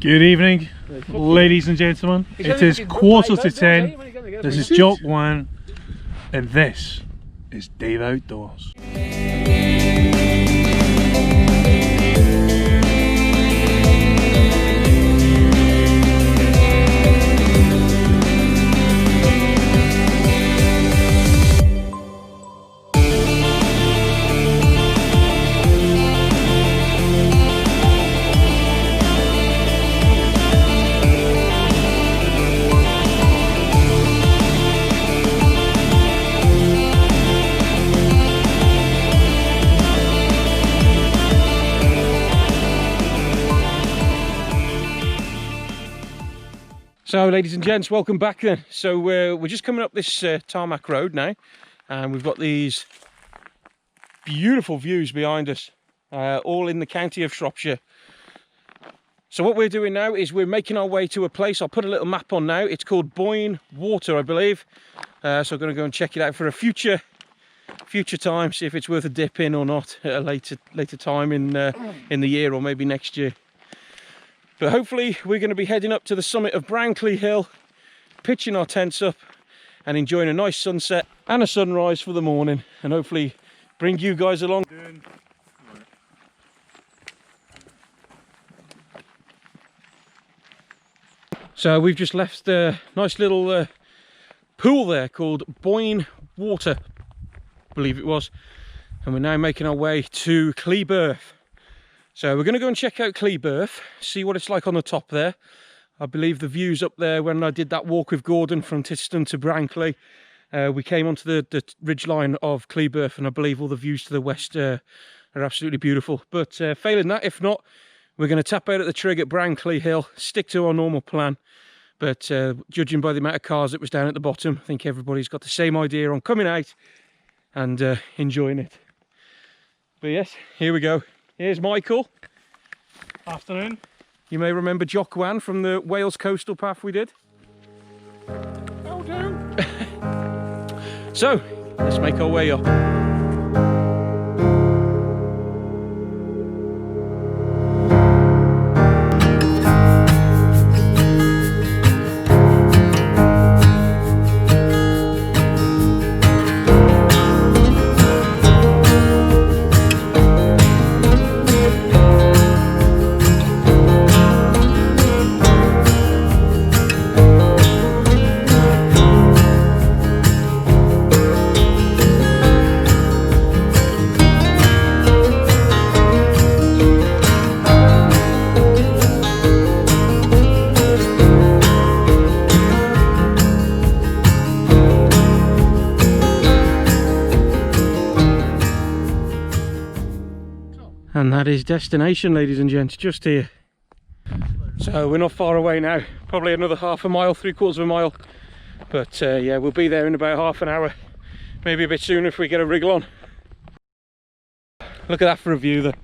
Good evening, ladies and gentlemen. It is 9:45. This is Jock One, and this is Dave Outdoors. So ladies and gents, welcome back then. So we're just coming up this tarmac road now, and we've got these beautiful views behind us, all in the county of Shropshire. So what we're doing now is we're making our way to a place. I'll put a little map on now. It's called Boyne Water, I believe. So I'm going to go and check it out for a future time, see if it's worth a dip in or not at a later time in the year, or maybe next year. But hopefully we're going to be heading up to the summit of Branckley Hill, pitching our tents up and enjoying a nice sunset and a sunrise for the morning, and hopefully bring you guys along. So we've just left a nice little pool there called Boyne Water, I believe it was, and we're now making our way to Cleeburth. So we're going to go and check out Cleeburth, see what it's like on the top there. I believe the views up there, when I did that walk with Gordon from Tiston to Branckley, we came onto the ridgeline of Cleeburth, and I believe all the views to the west are absolutely beautiful. But failing that, if not, we're going to tap out at the trig at Branckley Hill, stick to our normal plan. But judging by the amount of cars that was down at the bottom, I think everybody's got the same idea on coming out and enjoying it. But yes, here we go. Here's Michael. Afternoon. You may remember Jock One from the Wales coastal path we did. Oh, do. So, let's make our way up. And that is destination, ladies and gents, just here. So we're not far away now, probably another half a mile, 3/4 of a mile. But yeah, we'll be there in about half an hour, maybe a bit sooner if we get a wriggle on. Look at that for a view there.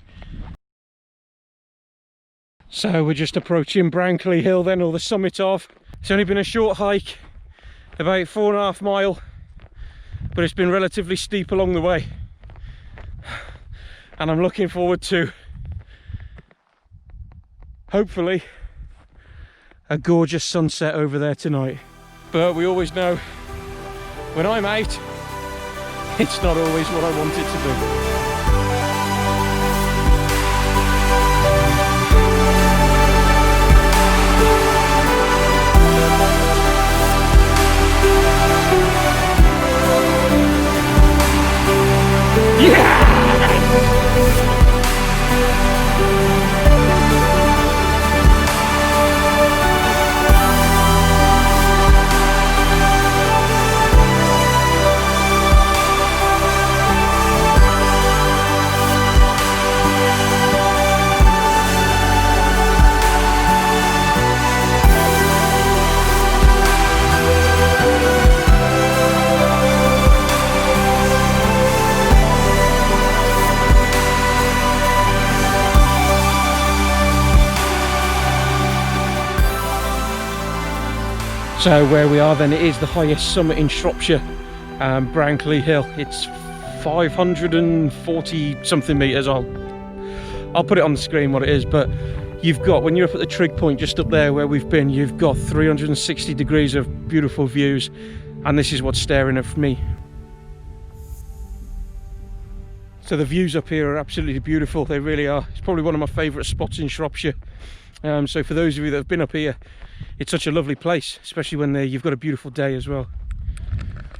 So we're just approaching Branckley Hill then, or the summit of. It's only been a short hike, about 4.5 miles, but it's been relatively steep along the way. And I'm looking forward to, hopefully, a gorgeous sunset over there tonight. But we always know, when I'm out, it's not always what I want it to be. Yeah! So where we are then, it is the highest summit in Shropshire, Branckley Hill. It's 540 something metres. I'll put it on the screen what it is, but you've got, when you're up at the trig point just up there where we've been, you've got 360 degrees of beautiful views, and this is what's staring at me. So the views up here are absolutely beautiful, they really are. It's probably one of my favourite spots in Shropshire. So for those of you that have been up here, it's such a lovely place, especially when you've got a beautiful day as well.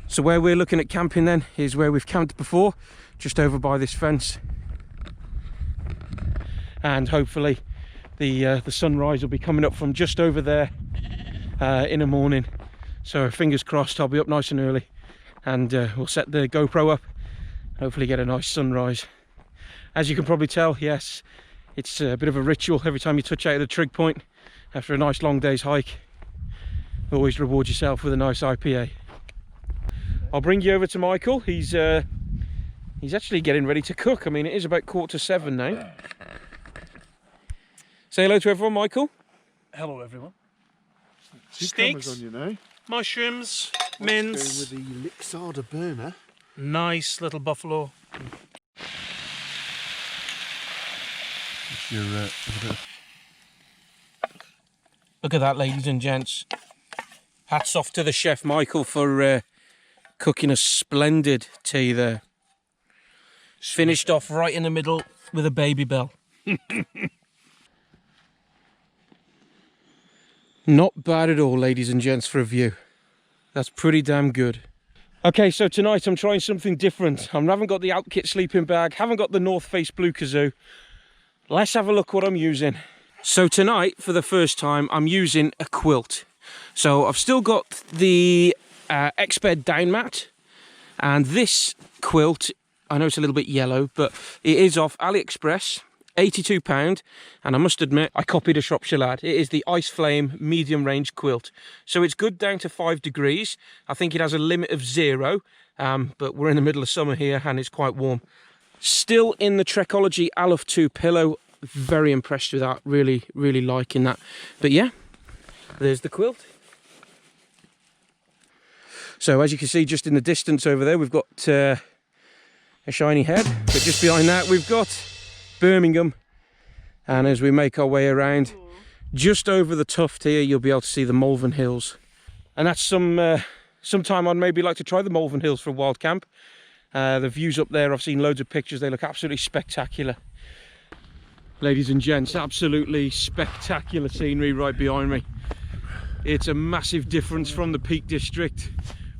So where we're looking at camping then is where we've camped before, just over by this fence. And hopefully the sunrise will be coming up from just over there in the morning. So fingers crossed, I'll be up nice and early, and we'll set the GoPro up, hopefully get a nice sunrise. As you can probably tell, yes, it's a bit of a ritual every time you touch out of the trig point after a nice long day's hike. Always reward yourself with a nice IPA. I'll bring you over to Michael. He's actually getting ready to cook. I mean, it is about 6:45 now. Say hello to everyone, Michael. Hello, everyone. Steaks, on you now. mushrooms, Going mince, with the Lixada burner. nice little buffalo. Look at that, ladies and gents. Hats off to the chef Michael for cooking a splendid tea there. Finished off right in the middle with a baby bell. Not bad at all, ladies and gents, for a view. That's pretty damn good. Okay, so tonight I'm trying something different. I haven't got the Outkit sleeping bag, haven't got the North Face Blue Kazoo. Let's have a look what I'm using. So tonight, for the first time, I'm using a quilt. So I've still got the Exped down mat, and this quilt, I know it's a little bit yellow, but it is off AliExpress, £82, and I must admit, I copied a Shropshire lad. It is the Ice Flame medium range quilt. So it's good down to 5 degrees. I think it has a limit of 0, but we're in the middle of summer here and it's quite warm. Still in the Trekology Aleph 2 pillow. Very impressed with that, really liking that. But yeah, there's the quilt. So as you can see just in the distance over there, we've got a shiny head, but just behind that we've got Birmingham. And as we make our way around, just over the tuft here, you'll be able to see the Malvern Hills. And that's sometime I'd maybe like to try the Malvern Hills for a wild camp. The views up there, I've seen loads of pictures, they look absolutely spectacular. Ladies and gents, absolutely spectacular scenery right behind me. It's a massive difference from the Peak District.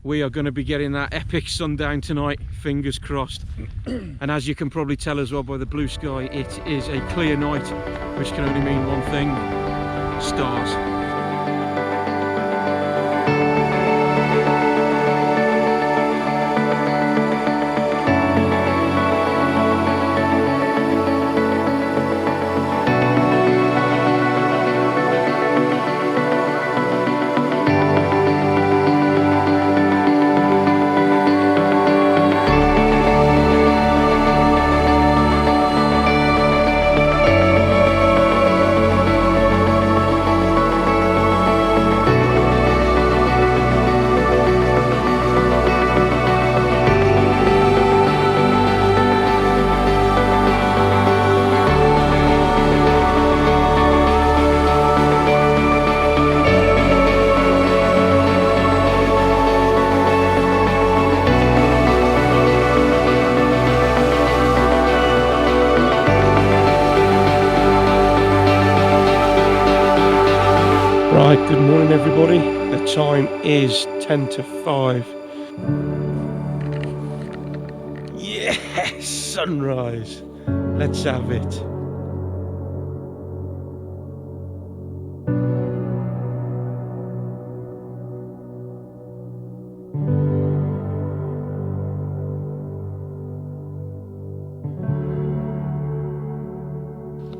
We are going to be getting that epic sundown tonight, fingers crossed. And as you can probably tell as well by the blue sky, it is a clear night, which can only mean one thing: stars. Right, good morning everybody. The time is 10 to 5. Yes, sunrise. Let's have it.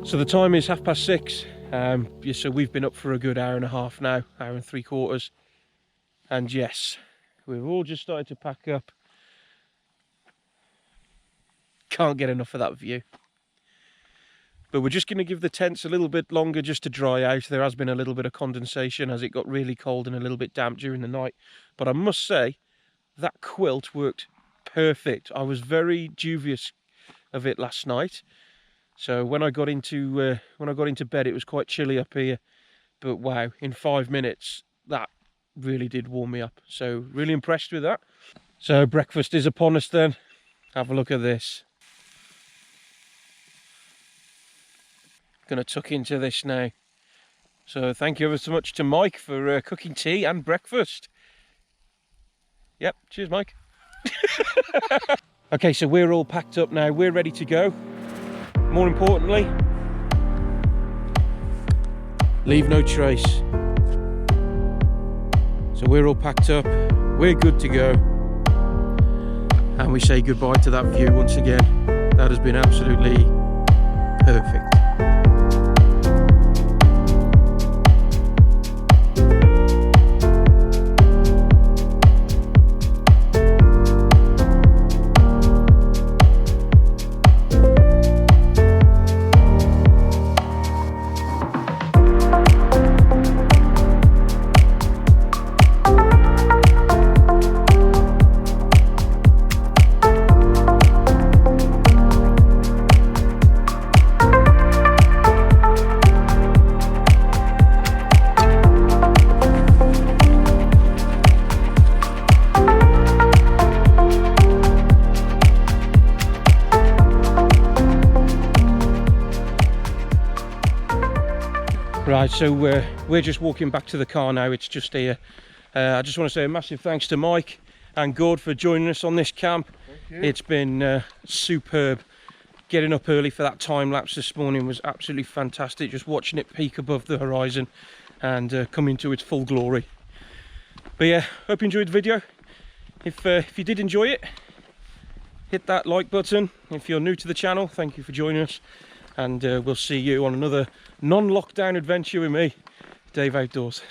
So the time is 6:30. So we've been up for a good hour and a half now, hour and 3/4. And yes, we've all just started to pack up. Can't get enough of that view. But we're just going to give the tents a little bit longer just to dry out. There has been a little bit of condensation as it got really cold and a little bit damp during the night. But I must say, that quilt worked perfect. I was very dubious of it last night. So when I got into bed, it was quite chilly up here. But wow, in 5 minutes, that really did warm me up. So really impressed with that. So breakfast is upon us then. Have a look at this. Gonna tuck into this now. So thank you ever so much to Mike for cooking tea and breakfast. Yep, cheers Mike. Okay, so we're all packed up now. We're ready to go. More importantly, leave no trace. So we're all packed up, we're good to go. And we say goodbye to that view once again. That has been absolutely perfect. Right, so we're just walking back to the car now. It's just here. I just want to say a massive thanks to Mike and Gord for joining us on this camp. It's been superb. Getting up early for that time lapse this morning was absolutely fantastic. Just watching it peak above the horizon and come into its full glory. But yeah, hope you enjoyed the video. If you did enjoy it, hit that like button. If you're new to the channel, thank you for joining us. And we'll see you on another non-lockdown adventure with me, Dave Outdoors.